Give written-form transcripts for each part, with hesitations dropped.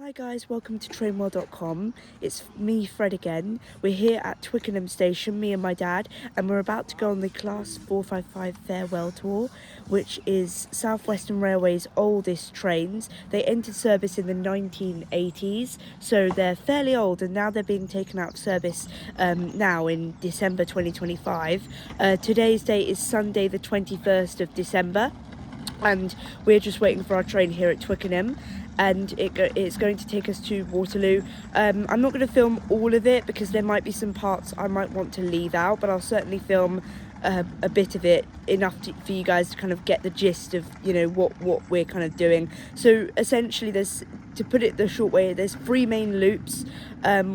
Hi guys, welcome to trainwell.com. It's me, Fred again. We're here at Twickenham Station, me and my dad, and we're about to go on the Class 455 farewell tour, which is South Western Railway's oldest trains. They entered service in the 1980s, so they're fairly old, and now they're being taken out of service now in December 2025. Today's date is Sunday the 21st of December. And we're just waiting for our train here at Twickenham, and it's going to take us to Waterloo. I'm not going to film all of it because there might be some parts I might want to leave out, but I'll certainly film a bit of it, enough for you guys to kind of get the gist of what we're kind of doing. So essentially, to put it the short way, there's 3 main loops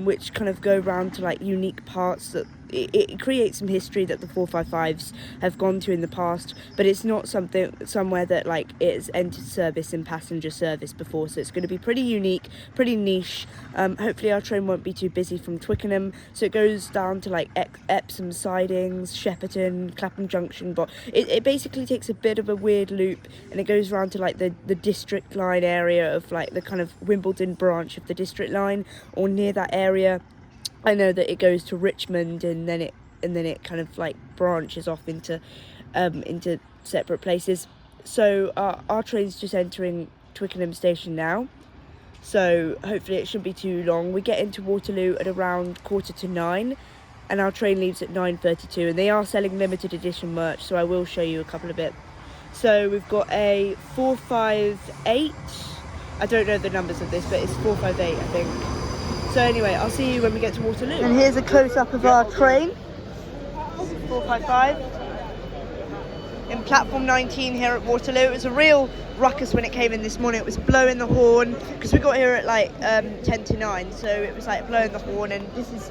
which kind of go around to like unique parts that it creates some history that the 455s have gone to in the past, but it's not somewhere that like it has entered service in passenger service before, so it's going to be pretty unique, pretty niche. Hopefully our train won't be too busy from Twickenham, so it goes down to like Epsom sidings, Shepperton, Clapham Junction, but it basically takes a bit of a weird loop, and it goes around to like the district line area of like the kind of Wimbledon branch of the district line, or near that area. I know that it goes to Richmond, and then it kind of like branches off into separate places. So our train's just entering Twickenham Station now, so hopefully it shouldn't be too long. We get into Waterloo at around 9:15, and our train leaves at 9:32, and they are selling limited edition merch, so I will show you a couple of it. So we've got a 458. I don't know the numbers of this, but it's 458, I think. So anyway, I'll see you when we get to Waterloo. And here's a close-up of our train, 455, in platform 19 here at Waterloo. It was a real ruckus when it came in this morning. It was blowing the horn, because we got here at like 10 to 9, so it was like blowing the horn, and this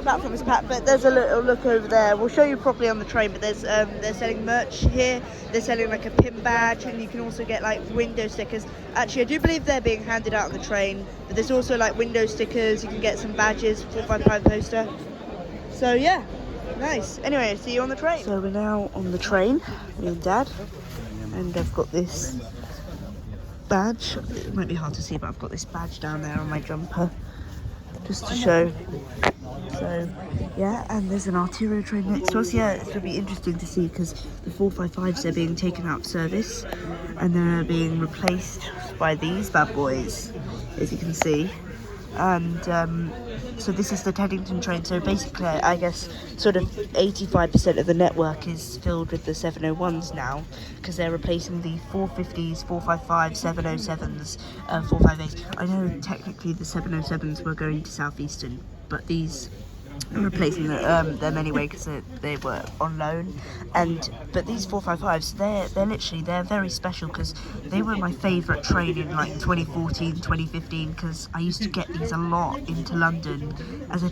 platform is packed, but there's a little look over there. We'll show you properly on the train, but there's they're selling merch here. They're selling like a pin badge, and you can also get like window stickers. Actually, I do believe they're being handed out on the train, but there's also like window stickers. You can get some badges, 455 poster. So yeah, nice. Anyway, see you on the train. So we're now on the train, me and Dad, and I've got this badge. It might be hard to see, but I've got this badge down there on my jumper, just to show. So yeah, and there's an arterial train next to us. Yeah, it's going to be interesting to see, because the 455s are being taken out of service, and they're being replaced by these bad boys, as you can see. And so this is the Teddington train. So basically, I guess sort of 85% of the network is filled with the 701s now, because they're replacing the 450s, 455s, 707s, 458s. I know technically the 707s were going to Southeastern, but these are replacing them anyway, because they were on loan. But these 455s, they're very special, because they were my favourite train in like 2014, 2015, because I used to get these a lot into London as a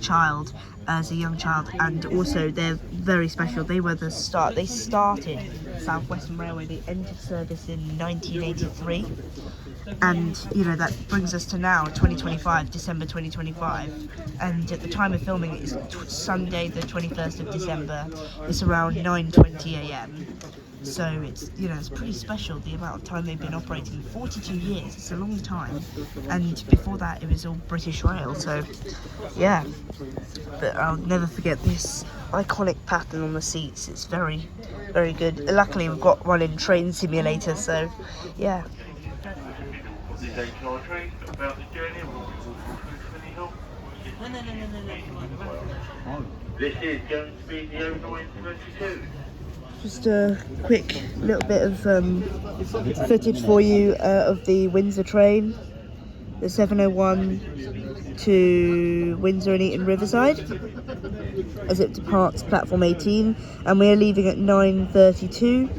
young child, and also they're very special. They were the start. They started South Western Railway. They entered service in 1983. And that brings us to now, 2025, December 2025, and at the time of filming it is Sunday the 21st of December. It's around 9:20 a.m. so it's pretty special, the amount of time they've been operating. 42 years, it's a long time, and before that it was all British Rail. So yeah, but I'll never forget this iconic pattern on the seats. It's very, very good. Luckily we've got one in Train Simulator, so yeah. This is going to be the 0922. Just a quick little bit of footage for you of the Windsor train, the 701 to Windsor and Eton Riverside, as it departs platform 18, and we're leaving at 9:32.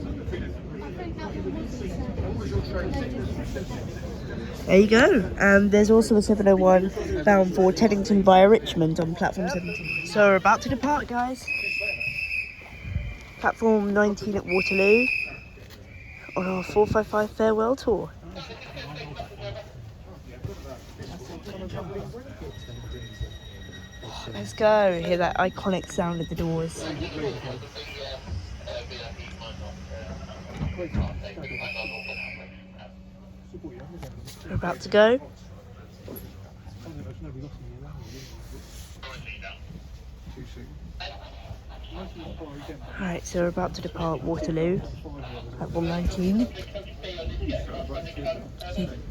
There you go. And there's also a 701 bound for Teddington via Richmond on platform 17. So we're about to depart, guys. Platform 19 at Waterloo on our 455 farewell tour. Let's go. Hear that iconic sound of the doors. We're about to go. Right, so we're about to depart Waterloo at 1:19.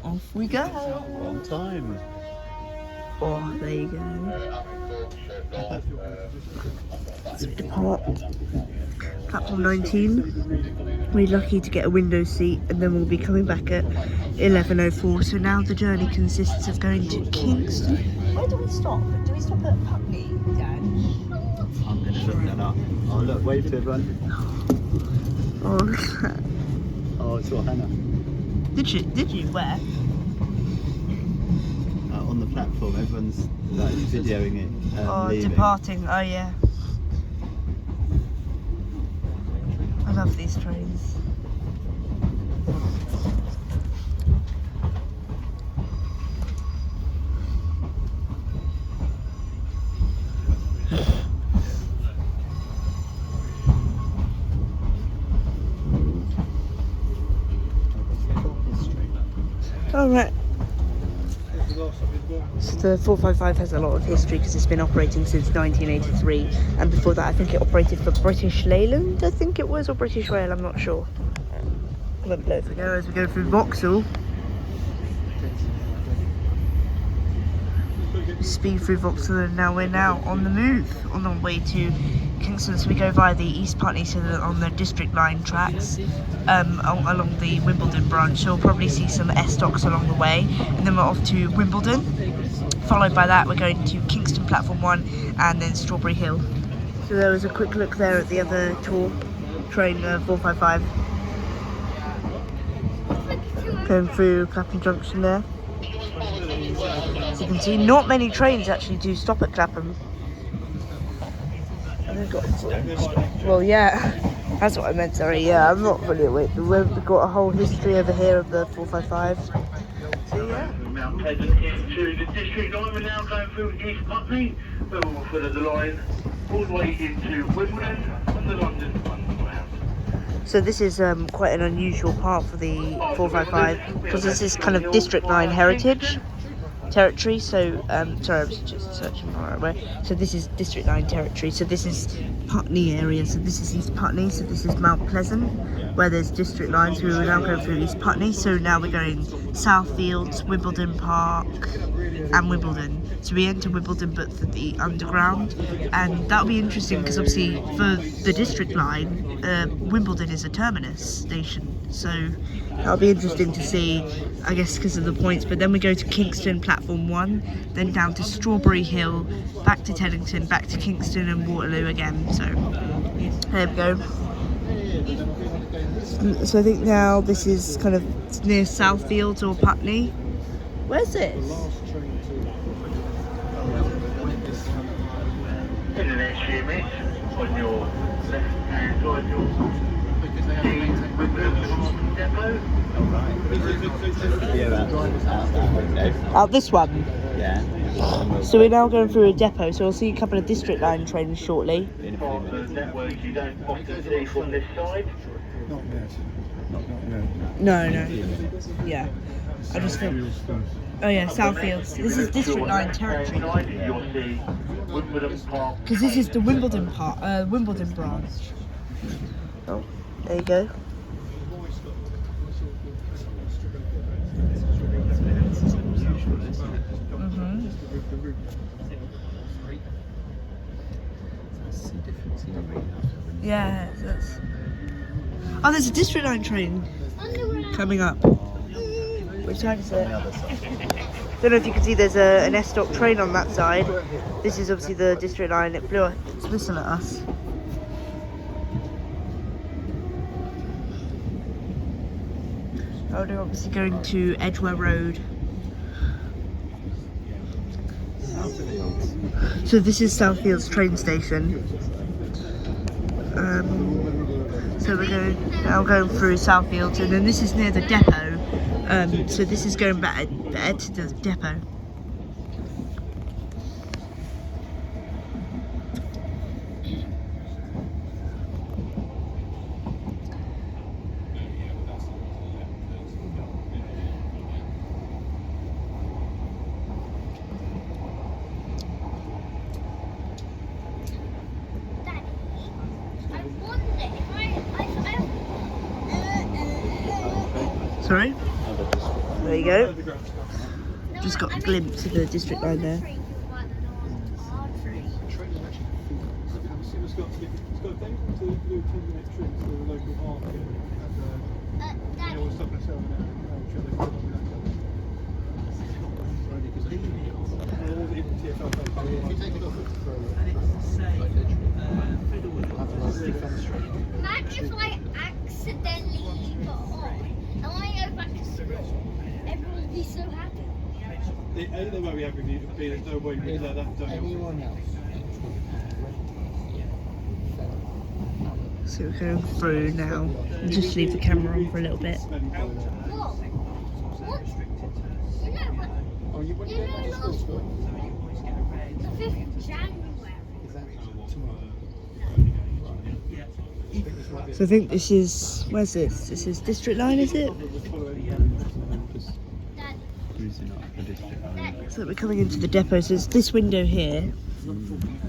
Off we go. On time. Oh, there you go. So we depart platform 19. We're lucky to get a window seat, and then we'll be coming back at 11:04. So now the journey consists of going to Kingston. Where do we stop? Do we stop at Putney, Dad? I'm going to look that up. Oh, look, wave to everyone. Oh, look at that. Oh, I saw Hannah. Did you? Where? On the platform, everyone's like videoing it. Leaving. Departing. Oh, yeah. I love these trains. All right. So the 455 has a lot of history because it's been operating since 1983, and before that I think it operated for British Leyland, I think it was, or British Rail, I'm not sure. As we go through Vauxhall. Speed through Vauxhall, and now we're on the move, on our way to Kingston. So we go via the East Putney, so on the District Line tracks, along the Wimbledon branch. So we'll probably see some S-Docks along the way, and then we're off to Wimbledon. Followed by that, we're going to Kingston Platform 1 and then Strawberry Hill. So there was a quick look there at the other train 455. Going through Clapham Junction there. As you can see, not many trains actually do stop at Clapham. And they've got, well, yeah, that's what I meant, sorry. Yeah, I'm not fully awake. We've got a whole history over here of the 455. So, yeah. Mount Pleasant into the District Line. We're now going through East Putney, where we'll follow the line all the way into Wimbledon on the London Underground. So this is quite an unusual part for the 455 because this is kind of District Line heritage territory. So sorry, I was just searching for the right way. So this is District Line territory. So this is Putney area. So this is East Putney. So this is Mount Pleasant, where there's District Lines. We were now going through East Putney. So now we're going Southfields, Wimbledon Park, and Wimbledon. So we enter Wimbledon but for the underground, and that'll be interesting because obviously for the District Line, Wimbledon is a terminus station. So that'll be interesting to see, I guess, because of the points. But then we go to Kingston Platform 1, then down to Strawberry Hill, back to Teddington, back to Kingston and Waterloo again. So there we go. So I think now this is kind of near Southfields or Putney. Where's this? In the next few minutes, on your left hand side, you'll see Wimbledon Depot. Out this one. Yeah. So we're now going through a depot, so we'll see a couple of District Line trains shortly. Part of the network you don't often see from this side. No. Yeah. I just think. Oh yeah, Southfields. This is District Line territory. You'll see Wimbledon Park. Because this is the Wimbledon Wimbledon branch. Oh, there you go. Yeah, oh, there's a District Line train coming up. Which side is it? Don't know if you can see there's an S-Dock train on that side. This is obviously the District Line. It blew its whistle at us. Oh, they're obviously going to Edgware Road. So this is Southfields train station. So we're now going through Southfields, and then this is near the depot. So this is going back to the depot. Sorry? Other district. There you go. Just got a glimpse of the district line there. Imagine if I accidentally leave it on and when I go back to school, everyone would be so happy. They won't be happy with you, but there's no way we'd let that down. Anyone else? So we're going through now. Just leave the camera on for a little bit. Whoa. What? You know what? Oh, you You know last one? The 5th of January. Is that tomorrow? So I think this is, where's this? This is district line, is it? Just Dad, cruising up the district line. So we're coming into the depot, so it's this window here.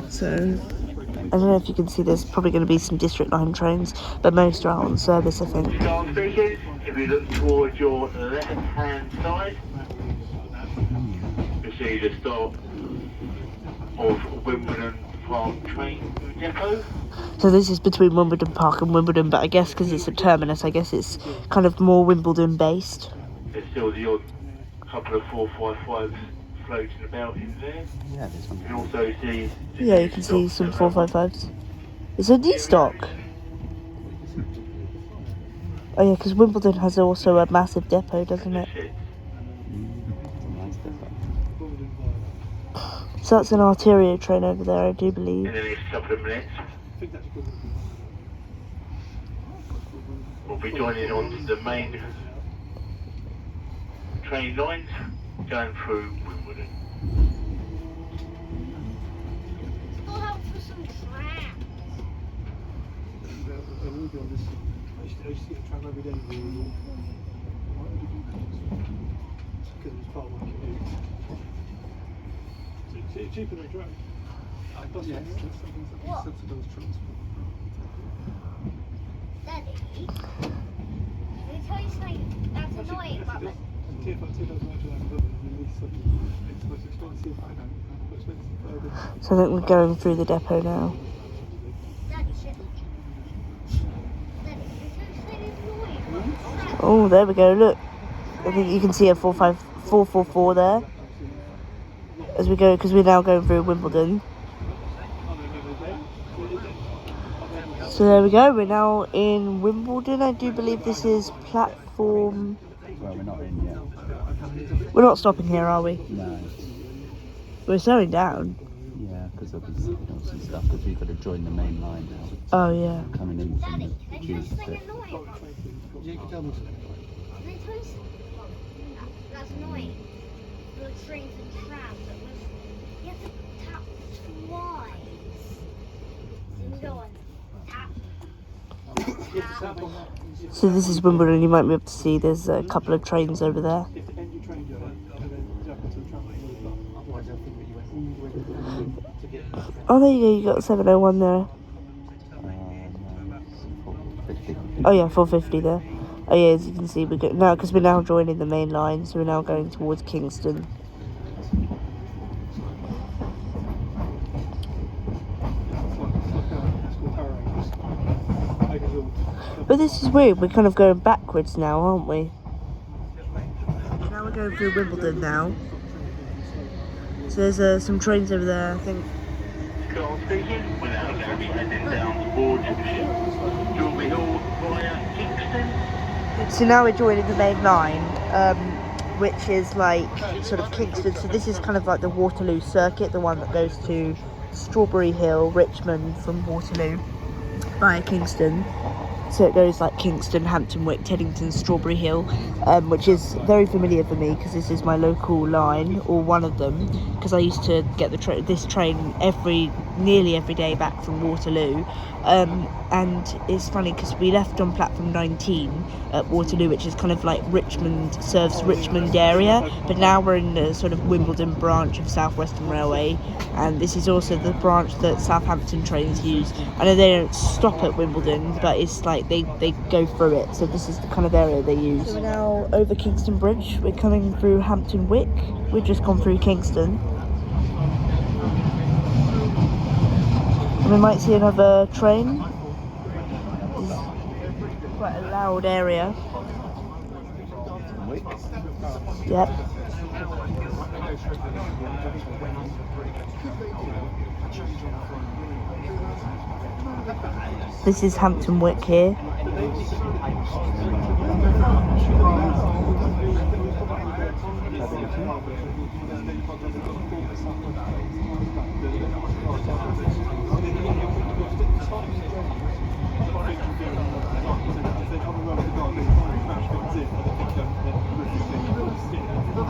So I don't know if you can see, there's probably going to be some district line trains, but most are out on service, I think. Start speaking. If you look towards your left-hand side, you see the stop of Wimbledon Park train depot. So this is between Wimbledon Park and Wimbledon, but I guess because it's a terminus, I guess it's kind of more Wimbledon based. There's still the odd couple of 455s floating about in there. Yeah, there's You can one. also see. Yeah, you can see some 455s. It's a D-stock. Oh yeah, because Wimbledon has also a massive depot, doesn't it? Shit. Nice depot. So that's an Arterio train over there, I do In believe. the next couple of minutes, we'll be joining on the main train lines going through Wimbledon. go out for some trams. I used to see the tram every day. Because it was part of my commute. It's cheaper than a drone. Yeah, What? subsidised transport. Daddy, let me tell you something that's annoying about my... It's most expensive. I don't know. Most expensive. So I think we're going through the depot now. Daddy, shit. Daddy, it's annoying. What's that? Oh, there we go, look. I think you can see a 444 there. As we go, because we're now going through Wimbledon. So there we go, we're now in Wimbledon. I do believe this is platform... Well, we're not in yet. We're not stopping here, are we? No. We're slowing down. Yeah, because there'll be some stuff, because we've got to join the main line now. Oh, yeah. Coming in from Daddy, the can I tell you Tuesday. something annoying about this? Yeah, you can tell me something. Can I tell you something that's annoying? The trains and trams, it was... You have to tap twice. So you go on, tap. Tap. So this is Wimbledon, you might be able to see there's a couple of trains over there. If the end you train you and then jump into the tram and move up. Otherwise, they'll think that you went all the way to the end to get. Oh, there you go, you got 701 there. No, it's 450. Oh yeah, 450 there. Oh yeah, as you can see, we're now because we're now joining the main line, so we're now going towards Kingston. But this is weird. We're kind of going backwards now, aren't we? Now we're going through Wimbledon now. So there's some trains over there, I think. Carl speaking. We're now going to be heading down towards Jewellery Hill via Kingston. So now we're joining the main line, which is like sort of Kingston. So this is kind of like the Waterloo circuit, the one that goes to Strawberry Hill, Richmond from Waterloo via Kingston. So it goes like Kingston, Hampton Wick, Teddington, Strawberry Hill, which is very familiar for me because this is my local line, or one of them, because I used to get this train every nearly every day back from Waterloo. And it's funny because we left on platform 19 at Waterloo, which is kind of like serves Richmond area, but now we're in the sort of Wimbledon branch of South Western Railway, and this is also the branch that Southampton trains use. I know they don't stop at Wimbledon, but it's like they go through it, so this is the kind of area they use. So we're now over Kingston Bridge. We're coming through Hampton Wick. We've just gone through Kingston. We might see another train. It's quite a loud area. Yep. This is Hampton Wick here.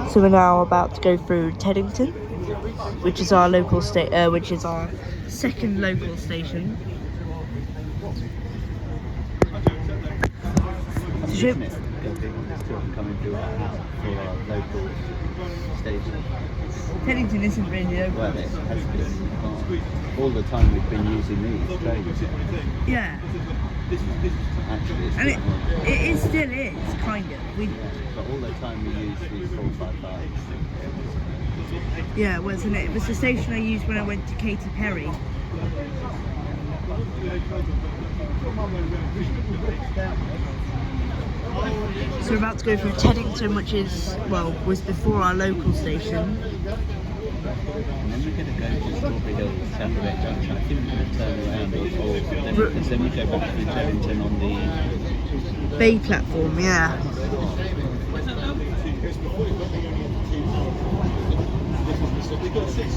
So we're now about to go through Teddington, which is our local which is our second local station. Isn't it? Coming through our house for our local station. Teddington isn't really local. Well, it has been all the time we've been using these trains. Yeah. Actually, it's And still it still is, kind of. but all the time we use these 455s. Yeah, wasn't it? It was the station I used when I went to Katy Perry. So we're about to go through Teddington, which was before our local station. And then we're going to go to Strawberry Hill, Chapelgate Junction. I think we're going to turn around because then we go back to Teddington on the Bay platform, yeah.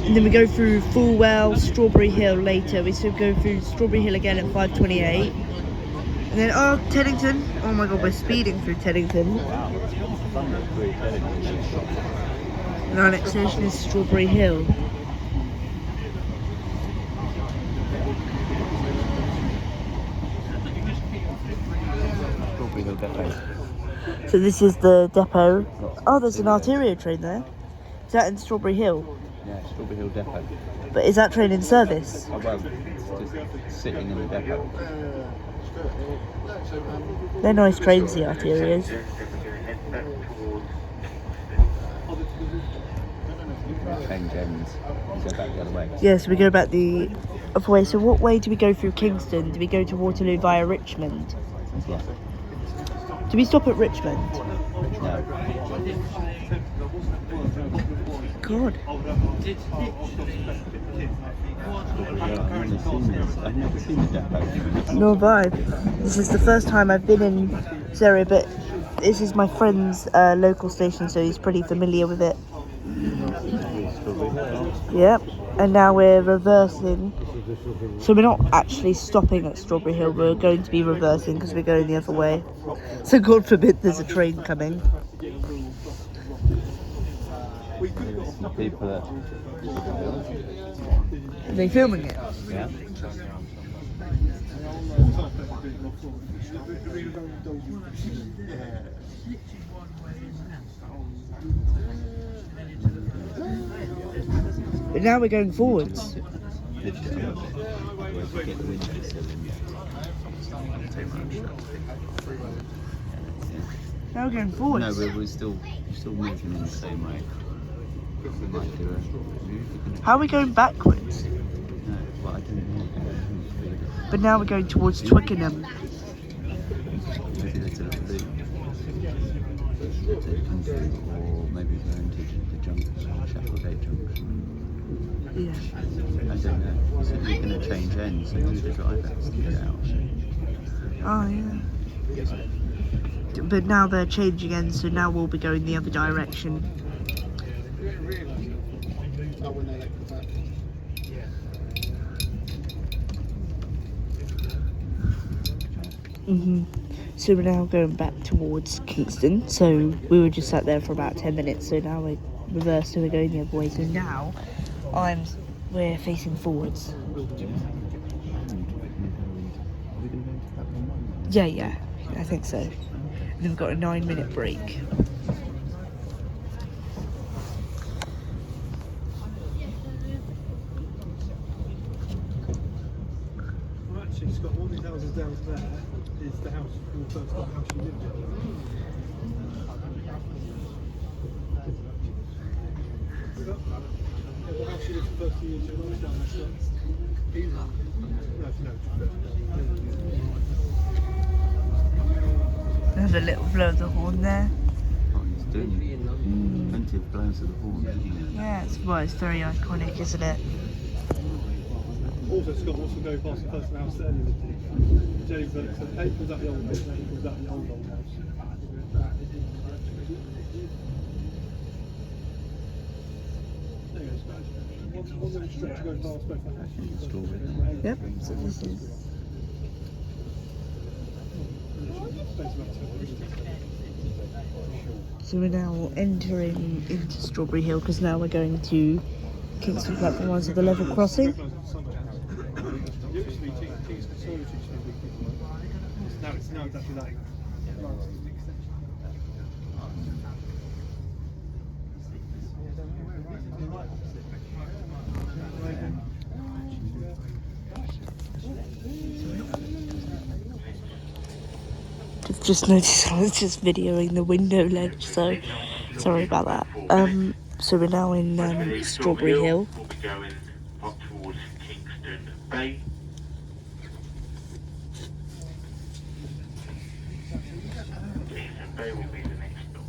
And then we go through Fulwell, Strawberry Hill later. We still go through Strawberry Hill again at 5:28. And then, Teddington. Oh my god, we're speeding through Teddington. And our next station is Strawberry Hill. Strawberry Hill Depot. So this is the depot. Oh, there's an Arteria train there. Is that in Strawberry Hill? Yeah, Strawberry Hill Depot. But is that train in service? Oh, well, it's just sitting in the depot. They're nice trains, the Arterias. Change ends. Go back the other way. Yes, we go back the other way. So what way do we go through Kingston? Do we go to Waterloo via Richmond? Yeah. Do we stop at Richmond? No. God. I've never seen the depot. No vibe. This is the first time I've been in this area, but this is my friend's local station, so he's pretty familiar with it. Yep. And now we're reversing. So we're not actually stopping at Strawberry Hill, we're going to be reversing because we're going the other way. So God forbid there's a train coming. People Are they filming it? yeah. But now we're going forwards. Now we're going forwards. No, we're still moving in the same way. We might do a move. How are we going backwards? No, well, I don't know. But now we're going towards Twickenham. Maybe there's a loop. Or maybe going to the junction, Chapelgate Junction. Yeah. I don't know. You said you're going to change ends, so maybe the driver has to get out. Oh, yeah. But now they're changing ends, so now we'll be going the other direction. So we're now going back towards Kingston. So we were just sat there for about 10 minutes. So now we're reversed and we're going the other way. So now I'm we're facing forwards. Are we going to go into platform 1 then? Yeah, I think so. And then we've got a 9-minute break. Well, actually, Scott, one of these houses down there is the house, the first house you lived in. The house you lived for 30 years, you're always down there, There's a little blow of the horn there. Oh, he's doing plenty of blows of the horn, isn't he? Yeah, it's very iconic, isn't it? Also, Scott wants to go past the first house that Ellie lived in. Jenny said, "Hey, was that the old bit? Was that the old house?" There you go, Scott. One little stretch to go past both the houses. Strawberry. Yep, so this is... Space about 10 minutes. So we're now entering into Strawberry Hill because now we're going to Kingston Platform 1, so the level crossing. Usually, King's Conservatory used to be a big thing. Now it's actually that. I've just noticed I was just videoing the window ledge, so sorry about that. So we're now in Strawberry Hill. We'll be going up towards Kingston Bay. Kingston Bay will be the next stop.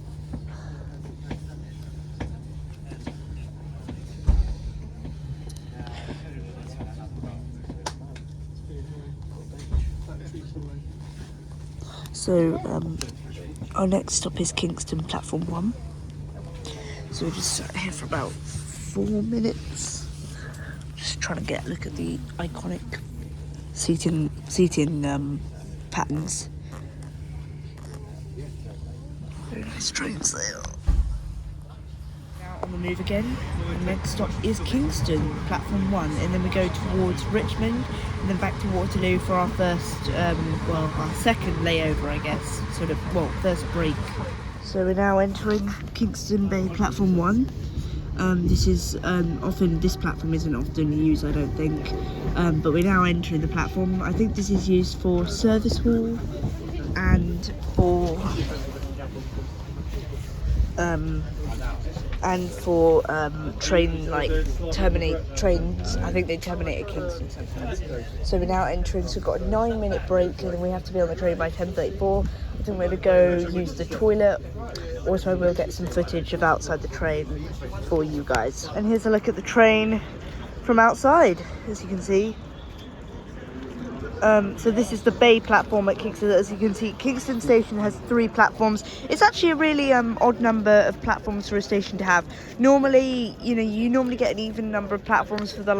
So our next stop is Kingston Platform 1. So we're just sat here for about 4 minutes, just trying to get a look at the iconic seating patterns. Very nice trains there. Now on the move again. The next stop is Kingston Platform 1, and then we go towards Richmond and then back to Waterloo for our first, our second layover, I guess. First break. So we're now entering Kingston Bay Platform 1. This platform isn't often used, I don't think, but we're now entering the platform. I think this is used for service hall and for terminate trains. I think they terminate at Kingston sometimes. So we're now entering, so we've got a 9-minute break and then we have to be on the train by 10:34. I think we're going to go use the toilet. Also, we'll get some footage of outside the train for you guys. And here's a look at the train from outside, as you can see. So this is the Bay platform at Kingston. As you can see, Kingston Station has 3 platforms. It's actually a really odd number of platforms for a station to have. Normally, you normally get an even number of platforms for the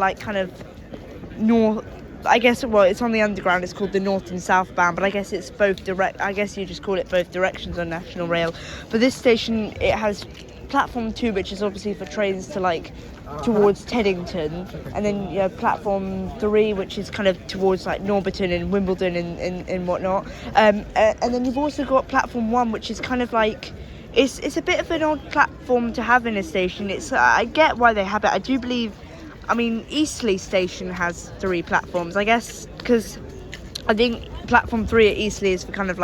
north. I guess, it's on the underground, it's called the north and southbound, but I guess it's both direct. I guess you just call it both directions on National Rail. But this station, it has platform 2, which is obviously for trains to towards Teddington, and then platform 3, which is kind of towards Norbiton and Wimbledon and whatnot. And then you've also got platform 1, which is kind of it's a bit of an odd platform to have in a station. I get why they have it. I do believe. Eastleigh Station has 3 platforms, I guess, because I think platform 3 at Eastleigh is for kind of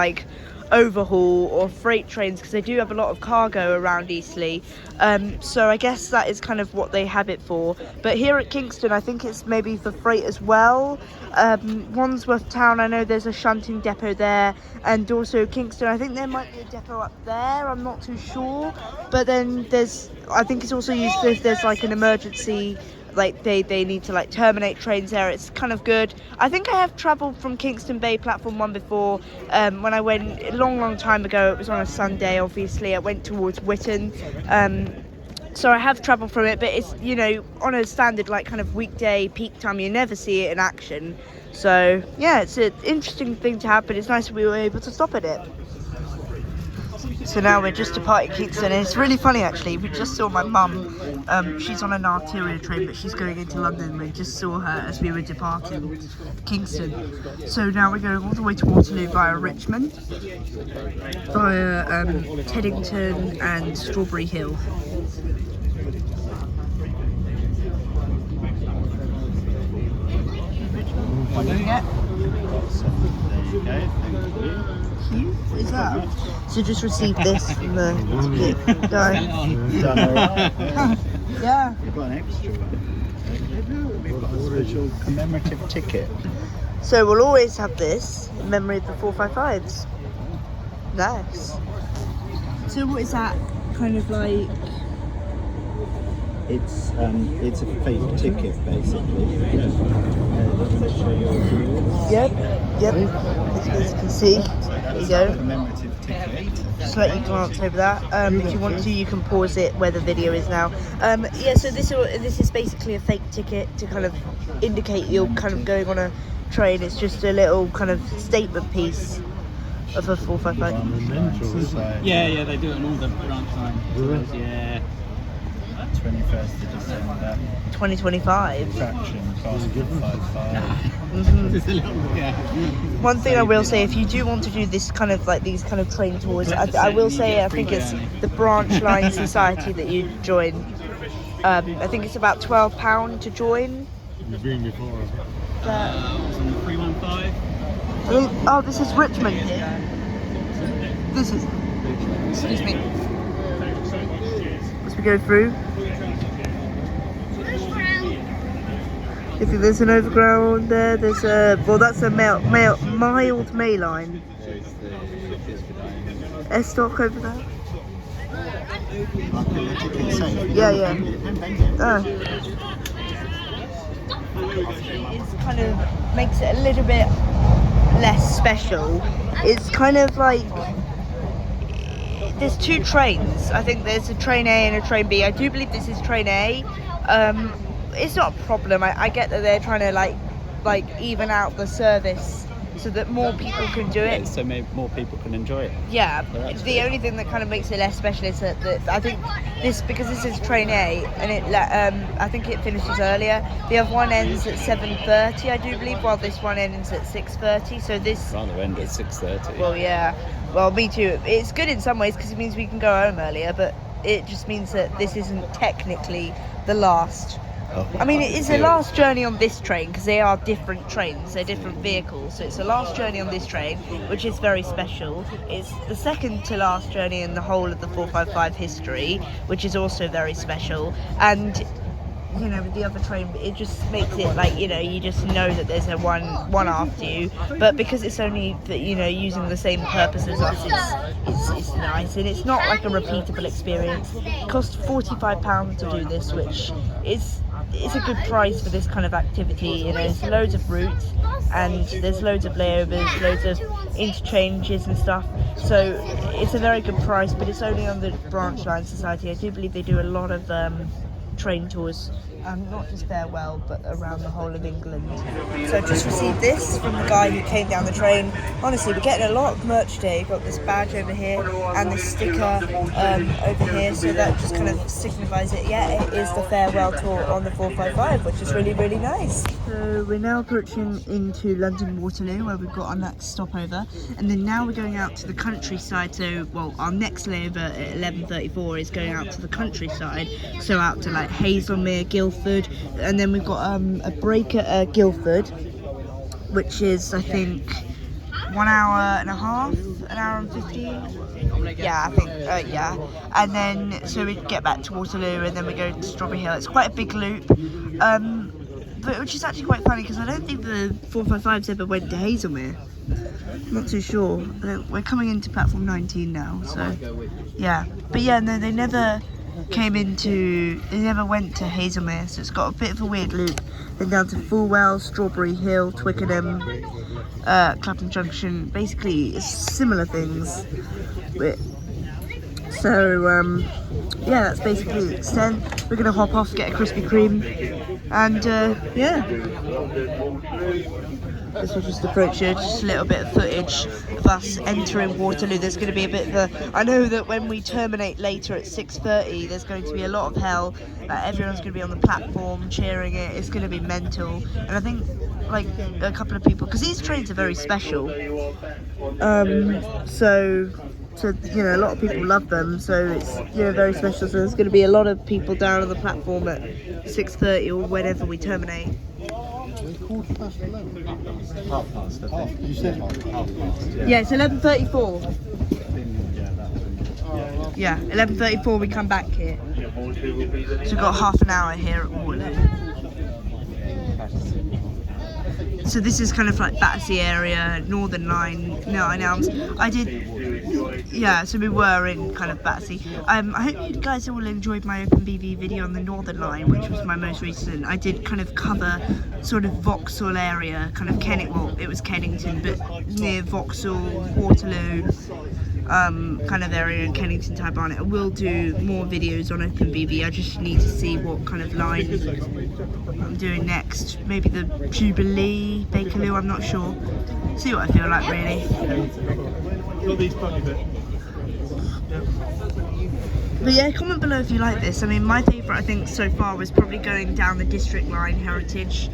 overhaul or freight trains, because they do have a lot of cargo around Eastleigh. So I guess that is kind of what they have it for. But here at Kingston, I think it's maybe for freight as well. Wandsworth Town, I know there's a shunting depot there, and also Kingston, I think there might be a depot up there, I'm not too sure. But then I think it's also used if there's an emergency, they need to terminate trains there. It's kind of good. I think I have travelled from Kingston Bay Platform 1 before. When I went a long time ago, it was on a Sunday, obviously. I went towards Whitton. So I have travelled from it, but it's, on a standard kind of weekday peak time, you never see it in action. So yeah, it's an interesting thing to have, but it's nice that we were able to stop at it. So now we're just departing Kingston, and it's really funny actually. We just saw my mum. She's on an Arteria train, but she's going into London. We just saw her as we were departing Kingston. So now we're going all the way to Waterloo via Richmond, via Teddington and Strawberry Hill. What did you get? There you go, thank you. Cute. What is that? So just received this from the guy. Done alright. Yeah. We've got an extra one. We've got a special commemorative ticket. So we'll always have this in memory of the 455s. Nice. So what is that kind of like? It's a fake ticket basically. Let me show you. Yep. As you can see. There you go. Commemorative ticket. Just let you glance over that. If you want to, you can pause it where the video is now. Yeah, so this is basically a fake ticket to kind of indicate you're kind of going on a train. It's just a little kind of statement piece of a 455. Yeah, they do it on all the branch lines. Yeah. 21st of December. 2025. Attraction, basket 55. One thing I will say, if you do want to do this kind of like these kind of train tours, I will say I think it's the Branch Line Society that you join. I think it's about £12 to join. You've been before. What's on the 315? Oh, this is Richmond. This is. Excuse me. As we go through. If there's an overground there, there's a that's a mild May line. S-Dock over there. Yeah. It kind of makes it a little bit less special. It's kind of like there's two trains. I think there's a train A and a train B. I do believe this is train A. It's not a problem. I get that they're trying to like even out the service so that more people can do it. Yeah, so maybe more people can enjoy it. Yeah, That's the only thing that kind of makes it less special is that I think because this is train A and I think it finishes earlier. The other one ends at 7:30, I do believe, while this one ends at 6:30. So this Rather end at 6:30. well, yeah, well, me too. It's good in some ways because it means we can go home earlier, but it just means that this isn't technically the last. I mean, it is the last journey on this train because they are different trains, they're different vehicles. So it's the last journey on this train, which is very special. It's the second to last journey in the whole of the 455 history, which is also very special. And you know, with the other train, it just makes it like, you know, you just know that there's a one after you. But because it's only that, you know, using the same purpose as us, it's nice, and it's not like a repeatable experience. It costs £45 to do this, which is a good price for this kind of activity. You know, there's loads of routes and there's loads of layovers, loads of interchanges and stuff. So it's a very good price, but it's only on the Branch Line Society. I do believe they do a lot of train tours, not just Farewell, but around the whole of England. So I just received this from the guy who came down the train. Honestly, we're getting a lot of merch today. We've got this badge over here and this sticker over here, so that just kind of signifies it. Yeah, it is the Farewell tour on the 455, which is really, really nice. So we're now approaching into London Waterloo, where we've got our next stopover, and then now we're going out to the countryside. So, well, our next layover at 11:34 is going out to the countryside, so out to like Hazelmere, Guildford, and then we've got a break at Guildford, which is, I think, 1 hour and a half, an hour and 15. Yeah, I think, yeah. And then, so we get back to Waterloo, and then we go to Strawberry Hill. It's quite a big loop, but which is actually quite funny because I don't think the 455s ever went to Hazelmere. I'm not too sure. We're coming into platform 19 now, so yeah. But yeah, no, they never went to Hazelmere, so it's got a bit of a weird loop. Then down to Fulwell, Strawberry Hill, Twickenham, Clapham Junction, basically similar things. So yeah, that's basically the extent. We're gonna hop off, get a Krispy Kreme, and yeah. This will just approach you, just a little bit of footage of us entering Waterloo. There's going to be a bit of a... I know that when we terminate later at 6:30, there's going to be a lot of hell. Like, everyone's going to be on the platform cheering it. It's going to be mental. And I think, like, a couple of people... Because these trains are very special. So, you know, a lot of people love them. So it's, you know, very special. So there's going to be a lot of people down on the platform at 6:30 or whenever we terminate. Half past, I think. You said half past. Yeah, it's 11:34. Yeah, 11:34 we come back here. So we've got half an hour here at Waterloo. So this is kind of like Battersea area, Northern Line, Nine Elms. So we were in kind of Battersea. I hope you guys all enjoyed my OpenBV video on the Northern Line, which was my most recent. I did kind of cover sort of Vauxhall area, kind of it was Kennington, but near Vauxhall, Waterloo, kind of area in Kennington, Ty Barnet. I will do more videos on OpenBV. I just need to see what kind of line I'm doing next. Maybe the Jubilee, Bakerloo, I'm not sure. See what I feel like, really. Got these funny bits. But yeah, comment below if you like this. I mean, my favourite, I think, so far was probably going down the District Line Heritage,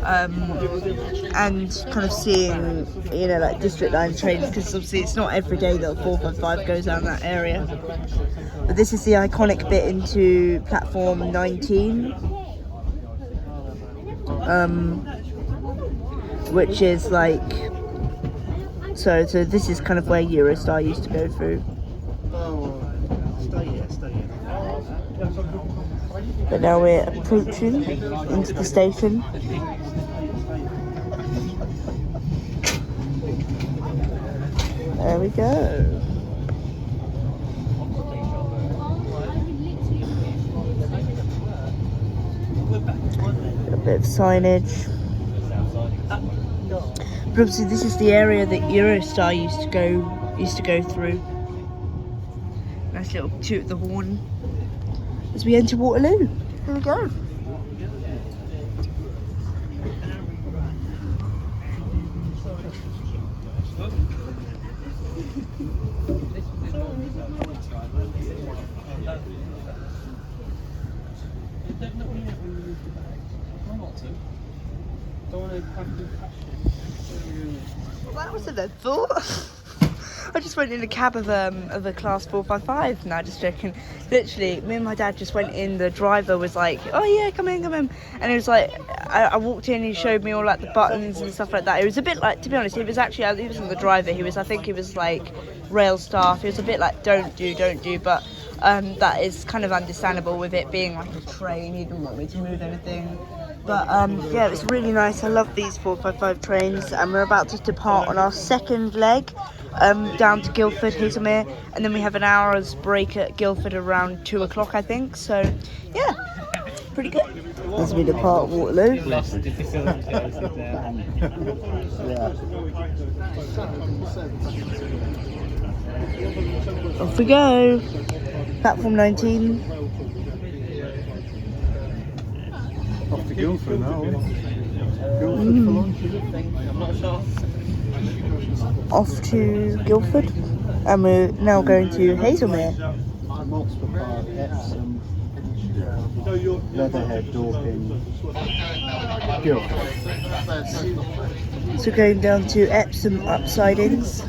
and kind of seeing, you know, like District Line trains, because obviously it's not every day that 455 goes down that area. But this is the iconic bit into platform 19, which is like, so this is kind of where Eurostar used to go through. But now we're approaching into the station. There we go. A bit of signage. But obviously this is the area that Eurostar used to go through. Nice little toot the horn as we enter Waterloo. Here we go. Well, that was eventful. I just went in a cab of a class 455. No, just joking. Literally, me and my dad just went in. The driver was like, "Oh yeah, come in." And it was like, I walked in. He showed me all like the buttons and stuff like that. It was a bit like, to be honest, he wasn't the driver. I think he was like rail staff. He was a bit like, don't do. But that is kind of understandable with it being like a train. He didn't want me to move anything. But yeah, it was really nice. I love these 455 trains, and we're about to depart on our second leg. Down to Guildford, Haslemere, and then we have an hour's break at Guildford around 2 o'clock, I think. So, yeah, pretty good. As we depart Waterloo. Off we go. Platform 19. off to Guildford now. Guildford for lunch, is it? I'm not sure. Off to Guildford, and we're now going to Haslemere. Maltspur Park, Epsom, Leatherhead, Dorking, Guildford. So going down to Epsom Upsidings.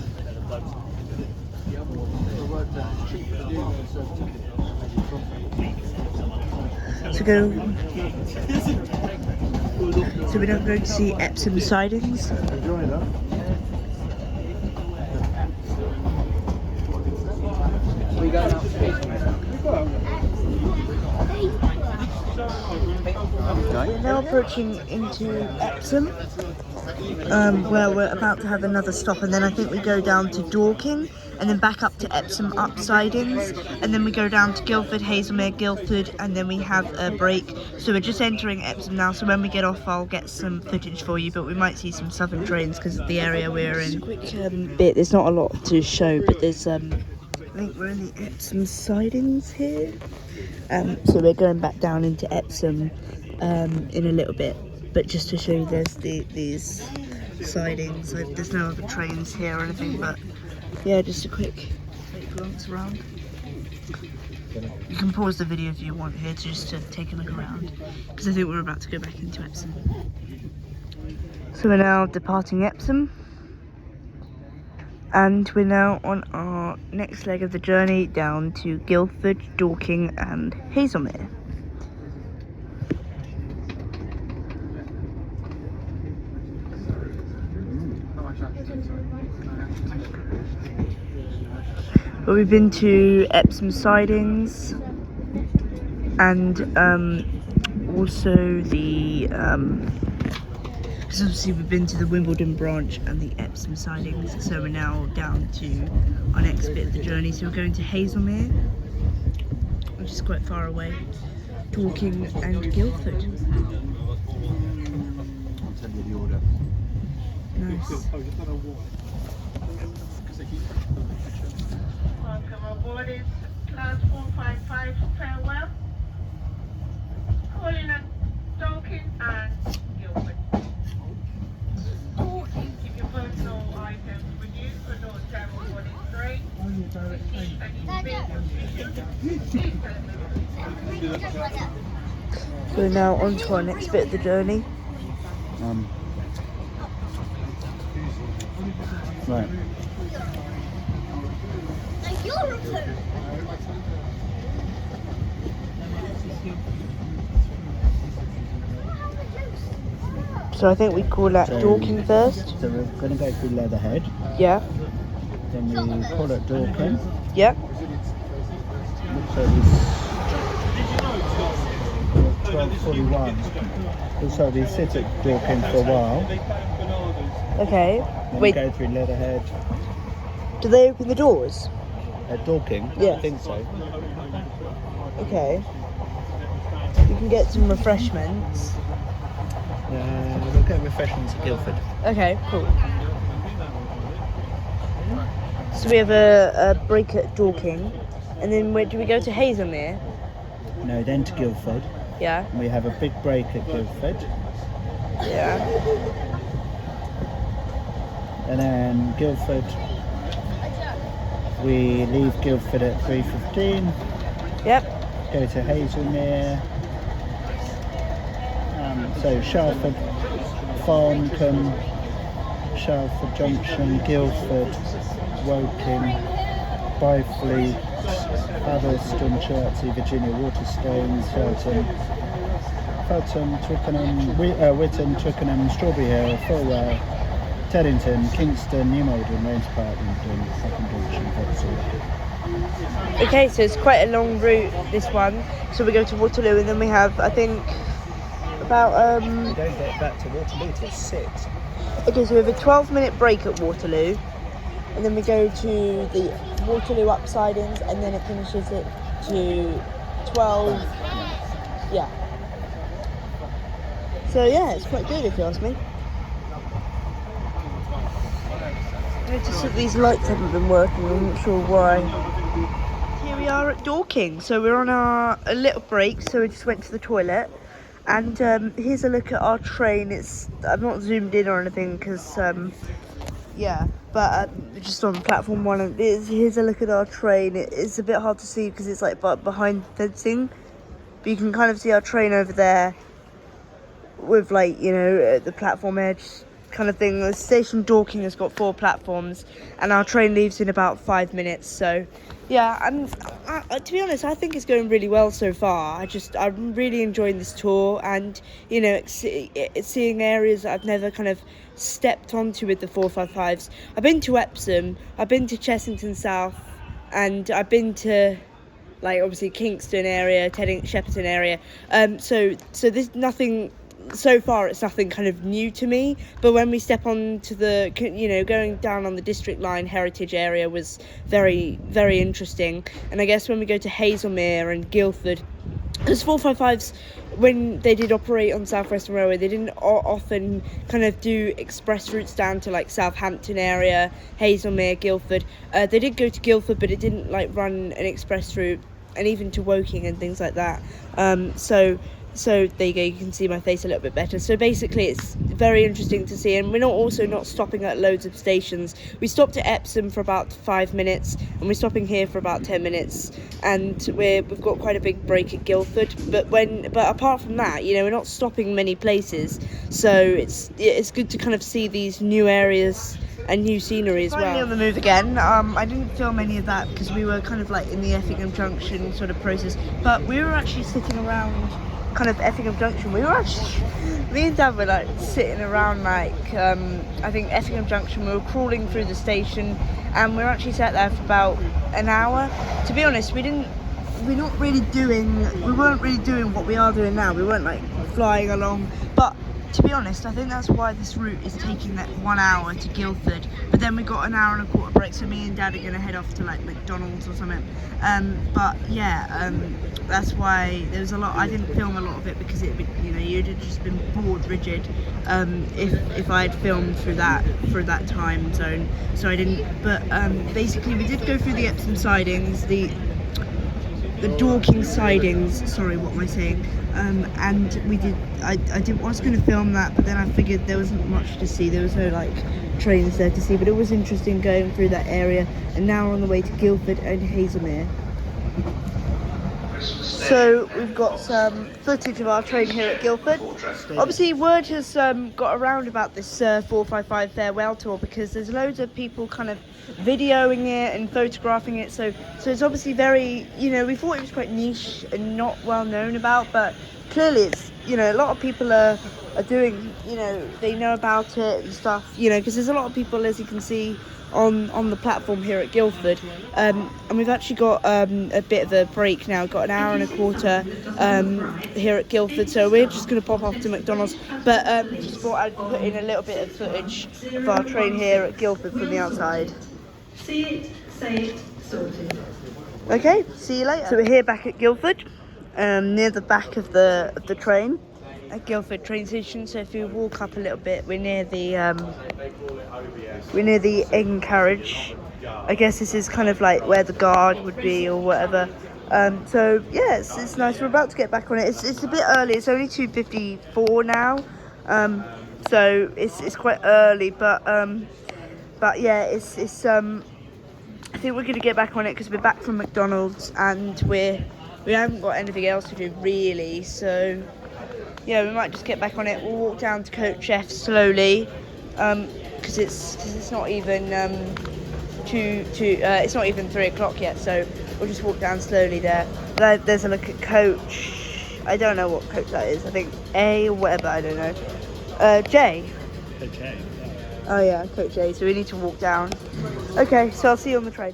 So we're now going to see Epsom Sidings. Enjoy that. We're now approaching into Epsom, where we're about to have another stop, and then I think we go down to Dorking, and then back up to Epsom Upsidings, and then we go down to Guildford, Haslemere, Guildford, and then we have a break. So we're just entering Epsom now, so when we get off I'll get some footage for you, but we might see some southern trains because of the area we're in. Just a quick bit, there's not a lot to show, but there's I think we're in the Epsom Sidings here. So we're going back down into Epsom in a little bit, but just to show you, there's these sidings. Like, there's no other trains here or anything, but yeah, just a quick glance around. You can pause the video if you want here just to take a look around, because I think we're about to go back into Epsom. So we're now departing Epsom, and we're now on our next leg of the journey down to Guildford, Dorking and Haslemere. But we've been to Epsom sidings and also the because obviously we've been to the Wimbledon branch and the Epsom sidings, so we're now down to our next bit of the journey. So we're going to Haslemere, which is quite far away, Dorking and Guildford. I'll tell you the order. Nice. Welcome aboard is class 455 farewell. Calling at Dorking and Guildford. Keep your personal items with you for those travel boarding train. So we're now on to our next bit of the journey. Right. So I think we call that Dorking first. So we're going to go through Leatherhead, Yeah. then we call it Dorking. Yeah. So it's 12:41. So we sit at Dorking for a while, Okay. then Wait, we go through Leatherhead. do they open the doors? At Dorking? Yeah. I think so. Okay. You can get some refreshments. We'll get refreshments at Guildford. Okay, cool. So we have a break at Dorking, and then where do we go to Haslemere? No, then to Guildford. Yeah. We have a big break at Guildford, Yeah. and then Guildford. We leave Guildford at 3:15. Yep. Go to Haslemere. So Shalford, Farncombe, Shalford Junction, Guildford, Woking, Byfleet, Atherstone, Chertsey, Virginia, Waterstones, Feltham, Twickenham, Witton, Twickenham, Strawberry Hill, Fulwell, Teddington, Kingston, New Malden, Rains Park, and Second Junction, Vauxhall. Okay, so it's quite a long route, this one. So we go to Waterloo, and then we have, I think, about We don't get back to Waterloo till 6. okay, so we have a 12-minute break at Waterloo, and then we go to the Waterloo up sidings, and then it finishes it to 12. Yeah. So yeah, it's quite good if you ask me. It's just that these lights haven't been working, I'm not sure why. Here we are at Dorking, so we're on a little break, so we just went to the toilet. And here's a look at our train. I've not zoomed in or anything because, yeah, but just on platform 1. And here's a look at our train. It's a bit hard to see because it's like behind fencing, but you can kind of see our train over there with, like, you know, the platform edge kind of thing. The station Dorking has got 4 platforms, and our train leaves in about 5 minutes. So yeah, to be honest, I think it's going really well so far. I'm really enjoying this tour, and you know, seeing areas that I've never kind of stepped onto with the 455s. I've been to Epsom, I've been to Chessington South, and I've been to, like, obviously Kingston area, Shepperton area. So there's nothing. So far, it's nothing kind of new to me, but when we step onto the, you know, going down on the District Line Heritage area was very, very interesting. And I guess when we go to Haslemere and Guildford, because 455s, when they did operate on South Western Railway, they didn't often kind of do express routes down to, like, Southampton area, Haslemere, Guildford. They did go to Guildford, but it didn't, like, run an express route, and even to Woking and things like that. So So there you go, you can see my face a little bit better. So basically it's very interesting to see, and we're not stopping at loads of stations. We stopped at Epsom for about 5 minutes, and we're stopping here for about 10 minutes, and we've got quite a big break at Guildford. But apart from that, you know, we're not stopping many places, so it's good to kind of see these new areas and new scenery as well. Finally on the move again. I didn't film any of that because we were kind of like in the Effingham Junction sort of process, but we were actually sitting around kind of Effingham Junction. Me and Dad were like sitting around like I think Effingham Junction. We were crawling through the station, and we were actually sat there for about an hour. To be honest, we weren't really doing what we are doing now. We weren't like flying along, but to be honest, I think that's why this route is taking that 1 hour to Guildford. But then we got an hour and a quarter break, so me and Dad are going to head off to like McDonald's or something. But yeah, that's why there was a lot. I didn't film a lot of it because you'd have just been bored rigid if I had filmed through that time zone. So I didn't. But basically, we did go through the Epsom sidings, the Dorking sidings. Sorry, what am I saying? And we did. I was going to film that, but then I figured there wasn't much to see. There was no like trains there to see, but it was interesting going through that area. And now we're on the way to Guildford and Haslemere. So we've got some footage of our train here at Guildford. Obviously word has got around about this 455 farewell tour because there's loads of people kind of videoing it and photographing it. So it's obviously very, we thought it was quite niche and not well known about, but clearly it's, a lot of people are doing, they know about it and stuff, because there's a lot of people, as you can see, on the platform here at Guildford, and we've actually got a bit of a break now. We've got an hour and a quarter here at Guildford, so we're just going to pop off to McDonald's, but just thought I'd put in a little bit of footage of our train here at Guildford from the outside. See it, say it, sorted. Okay, see you later. So we're here back at Guildford, near the back of the train at Guildford train station. So if you walk up a little bit, we're near the end carriage. I guess this is kind of like where the guard would be or whatever. So yeah, it's nice. We're about to get back on it. It's a bit early. It's only 2:54 now. So it's quite early, but yeah, it's I think we're gonna get back on it because we're back from McDonald's and we haven't got anything else to do really. So yeah, we might just get back on it. We'll walk down to Coach F slowly, because it's not even it's not even 3 o'clock yet. So we'll just walk down slowly there. There's a look at Coach. I don't know what coach that is. I think A or whatever. I don't know. J. Okay. Oh yeah, Coach A. So we need to walk down. Okay, so I'll see you on the train.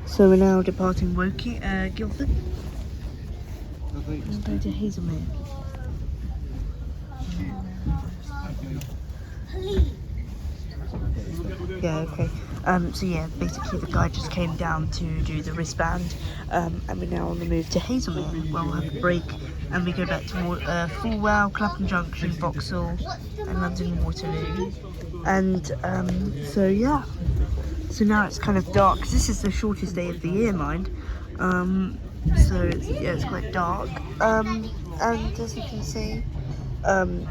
So we're now departing Guildford. We're going to Haslemere. Yeah, okay. So yeah, basically the guy just came down to do the wristband, and we're now on the move to Haslemere, where we'll have a break, and we go back to Fulwell, Clapham Junction, Vauxhall, and London Waterloo. And so yeah. So now it's kind of dark, because this is the shortest day of the year, mind. So it's quite dark. And as you can see,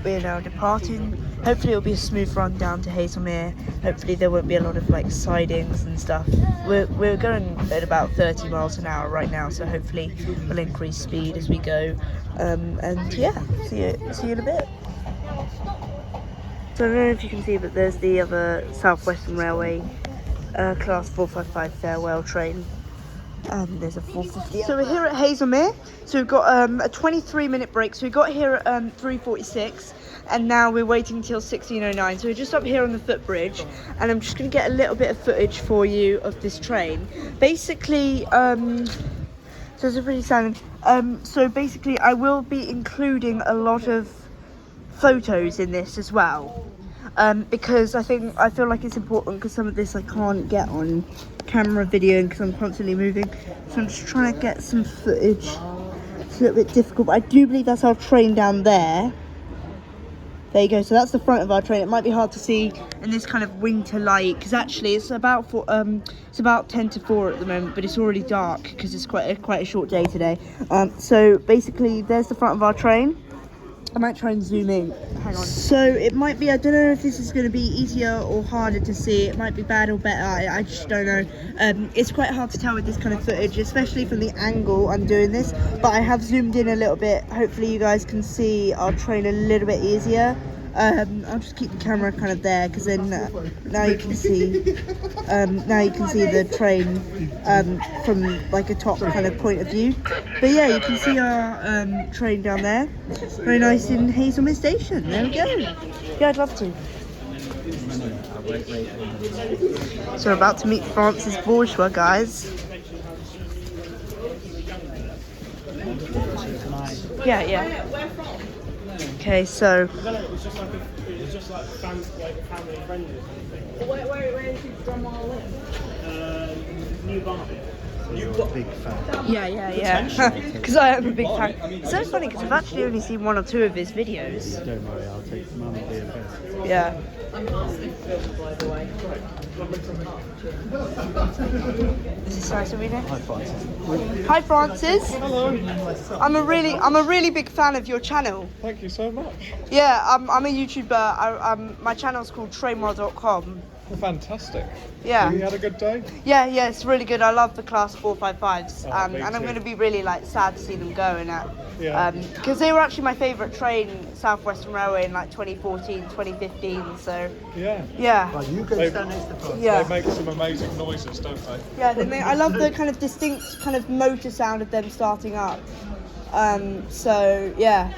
we're now departing. Hopefully it'll be a smooth run down to Haslemere. Hopefully there won't be a lot of like sidings and stuff. We're going at about 30 miles an hour right now, so hopefully we'll increase speed as we go. And yeah, see you in a bit. So I don't know if you can see, but there's the other South Western Railway class 455 farewell train. There's a 450. So we're here at Haslemere. So we've got a 23-minute break. So we got here at 3:46, and now we're waiting until 16:09. So we're just up here on the footbridge, and I'm just going to get a little bit of footage for you of this train. Basically, so it's a pretty silent. So basically, I will be including a lot of photos in this as well. Because I feel like it's important, because some of this I can't get on camera videoing because I'm constantly moving, so I'm just trying to get some footage. It's a little bit difficult, but I do believe that's our train down there. There you go. So that's the front of our train. It might be hard to see in this kind of winter light because actually it's about 10 to 4 at the moment, but it's already dark because it's quite a short day today. So basically, there's the front of our train. I might try and zoom in. Hang on. So it might be, I don't know if this is going to be easier or harder to see. It might be bad or better. I just don't know. It's quite hard to tell with this kind of footage, especially from the angle I'm doing this. But I have zoomed in a little bit. Hopefully you guys can see our train a little bit easier. I'll just keep the camera kind of there because then now you can see the train from like a top kind of point of view. But yeah, you can see our train down there, very nice in Hazelmere Station. There we go. Yeah, I'd love to. So we're about to meet Francis Bourgeois, guys. Yeah. Okay, so It's just like family friendly or something. Where did you from all in? New Barbie. Big fan. yeah, because I am a big fan. It's so funny because I've actually only seen 1 or 2 of his videos. Don't worry, I'll take Mum will be a best. Yeah. Is this nice of you, Nick? Hi, Francis. Hi, Francis. Hello. I'm a really big fan of your channel. Thank you so much. Yeah, I'm a YouTuber. My channel's called trainwell.com. Fantastic. Yeah. You had a good day? Yeah, it's really good. I love the class 455s, Oh, me and I'm too. going to be really like sad to see them go and that. Yeah. Because they were actually my favourite train, South Western Railway, in like 2014, 2015. So Yeah. yeah, Right, you go They- stand next to Francis. yeah. They make some amazing noises, don't they? Yeah, I love the kind of distinct kind of motor sound of them starting up. So yeah.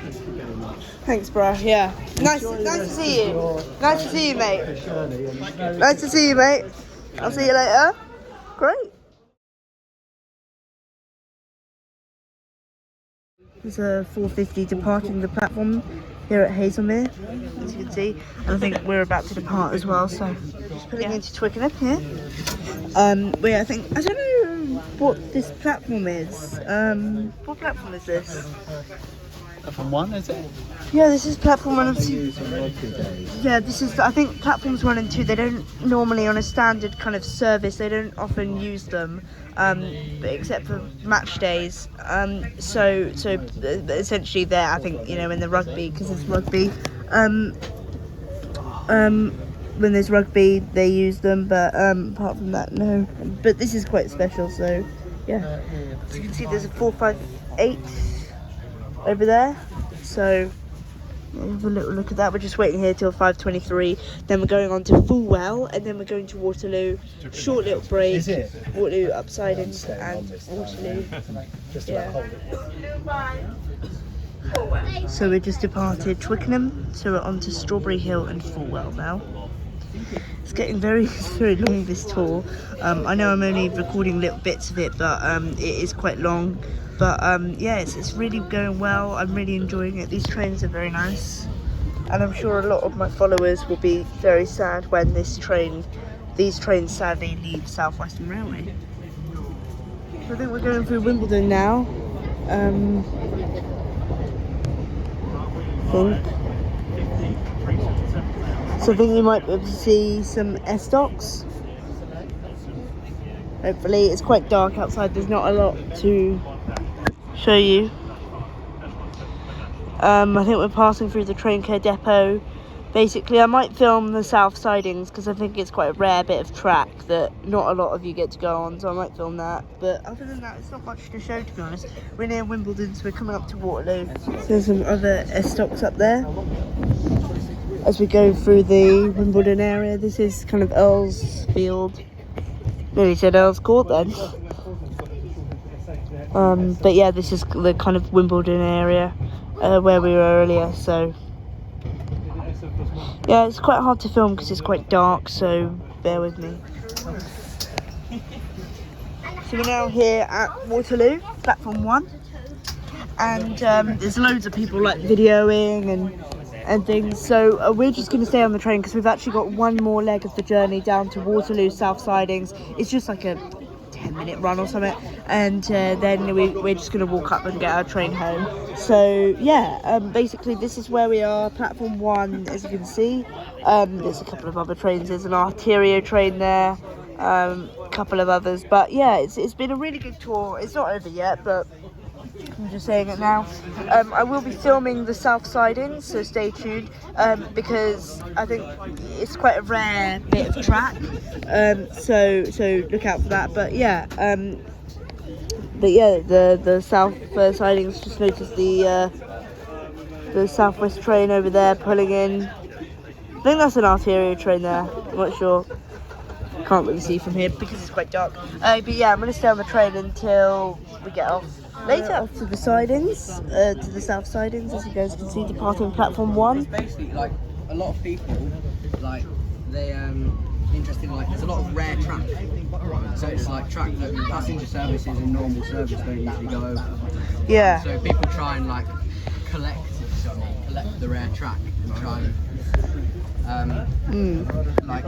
Thank you very much. Thanks, bro. Yeah. Nice Enjoy the to rest see of you. your Nice to see you, mate. journey and Nice to see you, mate. I'll see you later. Great. There's a 450 departing the platform here at Hazelmere, as you can see. And I think we're about to depart as well, so just pulling into Twickenham here. But yeah, I don't know what this platform is. What platform is this? From 1, is it? Yeah, this is platform 1 and 2. use on rugby days. Yeah, this is, I think platforms 1 and 2, they don't normally, on a standard kind of service, they don't often use them, except for match days. So essentially there, I think, in the rugby, because it's rugby, when there's rugby, they use them, but apart from that, no. But this is quite special, so yeah. As you can see, there's a 458 over there, so have a little look at that. We're just waiting here till 5:23. Then we're going on to Fulwell, and then we're going to Waterloo. Short little break. Is it? Waterloo upsidings staying on and this Waterloo. Just Yeah. about hold it. So we just departed Twickenham, so we're on to Strawberry Hill and Fulwell now. It's getting very, very long, this tour. I know I'm only recording little bits of it, but it is quite long. But yeah, it's really going well. I'm really enjoying it. These trains are very nice. And I'm sure a lot of my followers will be very sad when these trains sadly leave South Western Railway. So I think we're going through Wimbledon now. So I think you might be able to see some S-Docks. Hopefully, it's quite dark outside, there's not a lot to show you. I think we're passing through the train care depot. Basically, I might film the south sidings because I think it's quite a rare bit of track that not a lot of you get to go on, so I might film that. But other than that, it's not much to show, to be honest. We're near Wimbledon, so we're coming up to Waterloo. So there's some other S-Docks up there. As we go through the Wimbledon area, this is kind of Earl's Field. Nearly said Earl's Court then. But yeah, this is the kind of Wimbledon area where we were earlier, so yeah, it's quite hard to film because it's quite dark, so bear with me. So we're now here at Waterloo, platform 1, and there's loads of people like videoing and things, so we're just going to stay on the train because we've actually got one more leg of the journey down to Waterloo South Sidings. It's just like a 10-minute run or something, and then we're just going to walk up and get our train home. So yeah, basically this is where we are, platform 1, as you can see. There's a couple of other trains. There's an Arterio train there, a couple of others, but yeah, it's been a really good tour. It's not over yet, but I'm just saying it now. I will be filming the south sidings, so stay tuned, because I think it's quite a rare bit of track, so look out for that. But yeah, the south sidings, just noticed the southwest train over there pulling in. I think that's an Arterio train there, I'm not sure. Can't really see from here because it's quite dark. But yeah, I'm going to stay on the train until we get off later. Off to the sidings, to the south sidings, as you guys can see, departing platform 1. It's basically like a lot of people, like they interested in, like, there's a lot of rare track. So it's like track that passenger services and normal service don't usually go over. Yeah. So people try and like collect the rare track and try and like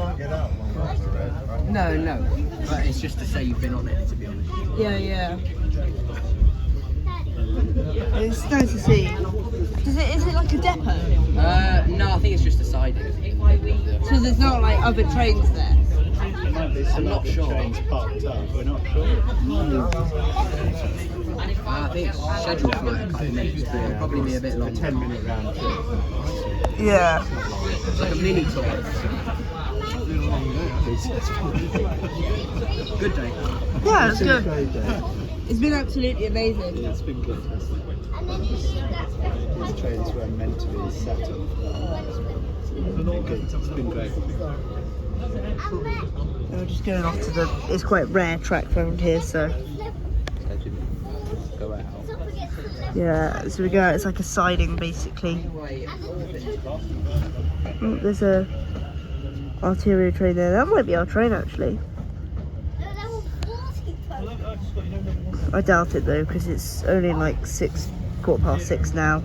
no, but it's just to say you've been on it, to be honest. Yeah. It's nice to see. Is it like a depot? No, I think it's just a siding. So there's not like other trains there? I'm not sure. Trains parked up. We're not sure. I think it's scheduled for like a couple of minutes, but it'll probably be a bit longer. 10-minute round trip. Yeah. It's like a mini tour. Good day. Yeah, it's good. It's been absolutely amazing. It's been good. These trains were meant to be set up. It's been great. We're just going off to the. It's quite rare track around here, so. Go out. Yeah, so we go out. It's like a siding, basically. Oh, there's a Arterio train there. That might be our train, actually. I doubt it though, because it's only like 6:15 now.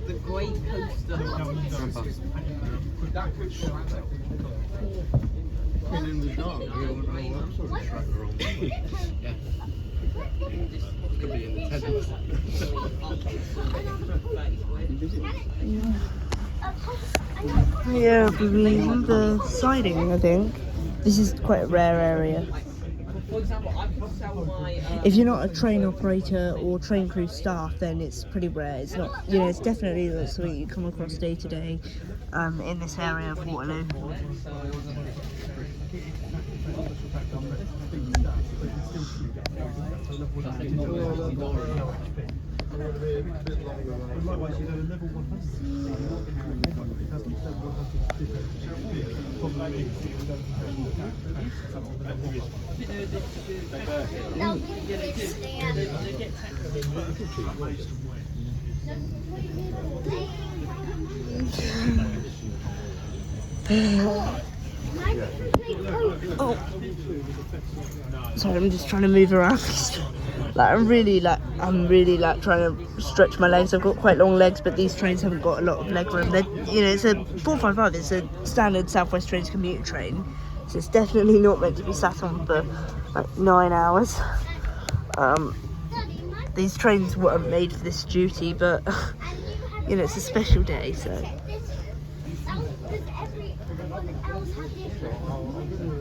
The Great Coaster. In the dark, you don't know what sort of track we're on. Yeah. Could be in the tennis. Yeah, we're on the siding, I think. This is quite a rare area. If you're not a train operator or train crew staff, then it's pretty rare. It's not, it's definitely not something you come across day to day in this area of Waterloo. Oh, sorry, I'm just trying to move around. I'm really trying to stretch my legs. I've got quite long legs, but these trains haven't got a lot of leg room. It's a 455. It's a standard South West Trains commuter train, so it's definitely not meant to be sat on for like 9 hours. These trains weren't made for this duty, but it's a special day, so.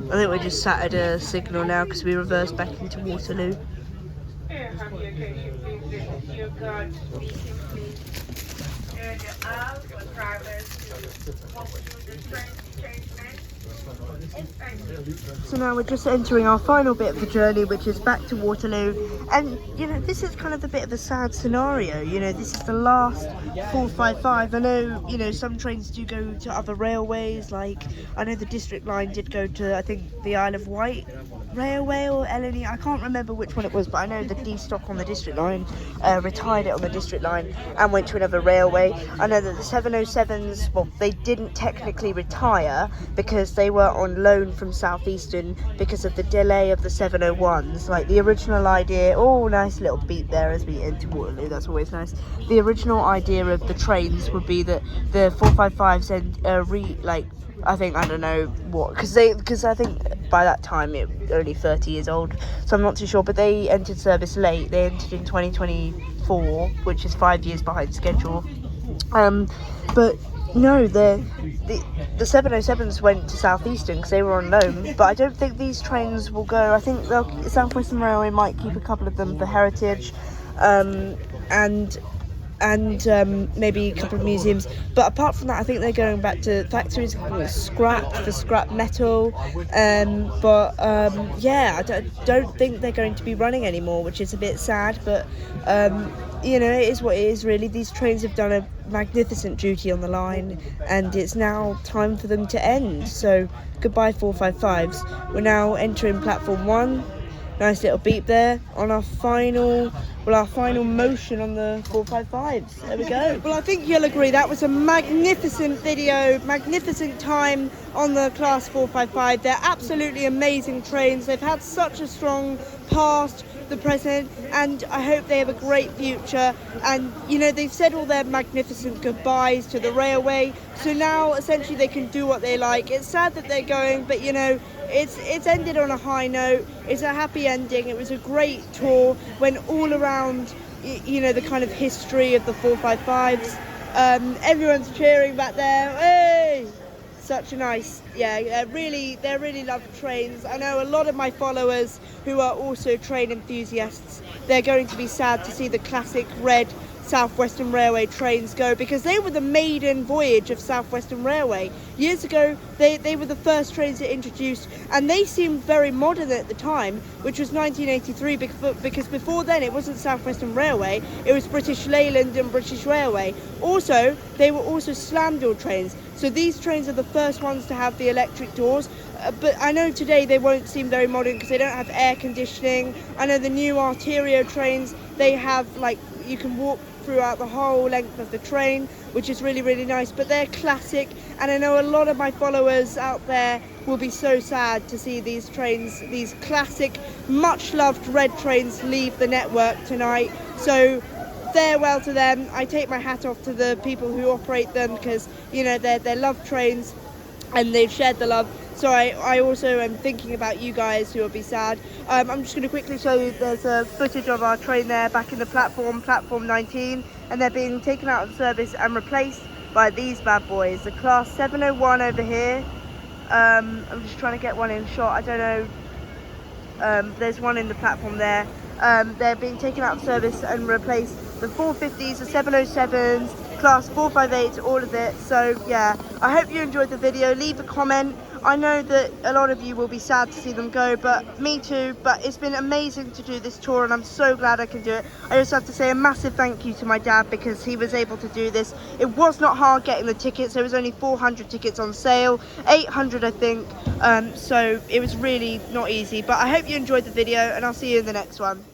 I think we're just sat at a signal now because we reversed back into Waterloo. Here, have your occasion, please. You got speaking, please. And the aisle for drivers. What would you do? Train change next? So now we're just entering our final bit of the journey, which is back to Waterloo. And, you know, this is kind of a bit of a sad scenario. You know, this is the last 455. I know, you know, some trains do go to other railways. Like, I know the District Line did go to, I think, the Isle of Wight Railway or LNE. I can't remember which one it was, but I know the D-Stock on the District Line retired it on the District Line and went to another railway. I know that the 707s, well, they didn't technically retire because they were on loan from Southeastern because of the delay of the 701s. Like the original idea, oh, nice little beat there as we enter Waterloo, that's always nice. The original idea of the trains would be that the 455s and I don't know what, because I think by that time it was only 30 years old, so I'm not too sure, but they entered service late. They entered in 2024, which is 5 years behind schedule. But no, the 707s went to Southeastern because they were on loan, but I don't think these trains will go. I think South Western Railway might keep a couple of them for heritage, and maybe a couple of museums, but apart from that I think they're going back to factories, scrap for scrap metal, yeah, I don't think they're going to be running anymore, which is a bit sad, but you know, it is what it is really. These trains have done a magnificent duty on the line and it's now time for them to end, so goodbye 455s. We're now entering platform 1. Nice little beep there on our final motion on the 455s. There we go. Well, I think you'll agree that was a magnificent video, magnificent time on the Class 455. They're absolutely amazing trains. They've had such a strong past, the present, and I hope they have a great future. And you know, they've said all their magnificent goodbyes to the railway, so now essentially they can do what they like. It's sad that they're going, but you know, it's ended on a high note. It's a happy ending. It was a great tour, went all around, you know, the kind of history of the 455s. Everyone's cheering back there. Hey! Such a nice, they're really loved trains. I know a lot of my followers who are also train enthusiasts, they're going to be sad to see the classic red South Western Railway trains go, because they were the maiden voyage of South Western Railway. Years ago, they were the first trains it introduced, and they seemed very modern at the time, which was 1983, because before then it wasn't South Western Railway, it was British Leyland and British Railway. Also, they were also slam door trains, so these trains are the first ones to have the electric doors. But I know today they won't seem very modern because they don't have air conditioning. I know the new Arterio trains, they have, like, you can walk throughout the whole length of the train, which is really nice, but they're classic, and I know a lot of my followers out there will be so sad to see these trains, these classic much loved red trains, leave the network tonight. So farewell to them. I take my hat off to the people who operate them, because you know, they're loved trains and they've shared the love. So I also am thinking about you guys who will be sad. I'm just going to quickly show you, there's a footage of our train there back in the platform 19, and they're being taken out of service and replaced by these bad boys, the Class 701 over here. I'm just trying to get one in shot, I don't know, there's one in the platform there. They're being taken out of service and replaced. The 450s, the 707s, Class 458, all of it. So yeah, I hope you enjoyed the video. Leave a comment. I know that a lot of you will be sad to see them go, but me too. But it's been amazing to do this tour, and I'm so glad I can do it. I just have to say a massive thank you to my dad, because he was able to do this. It was not hard getting the tickets. There was only 400 tickets on sale, 800 I think. So it was really not easy. But I hope you enjoyed the video, and I'll see you in the next one.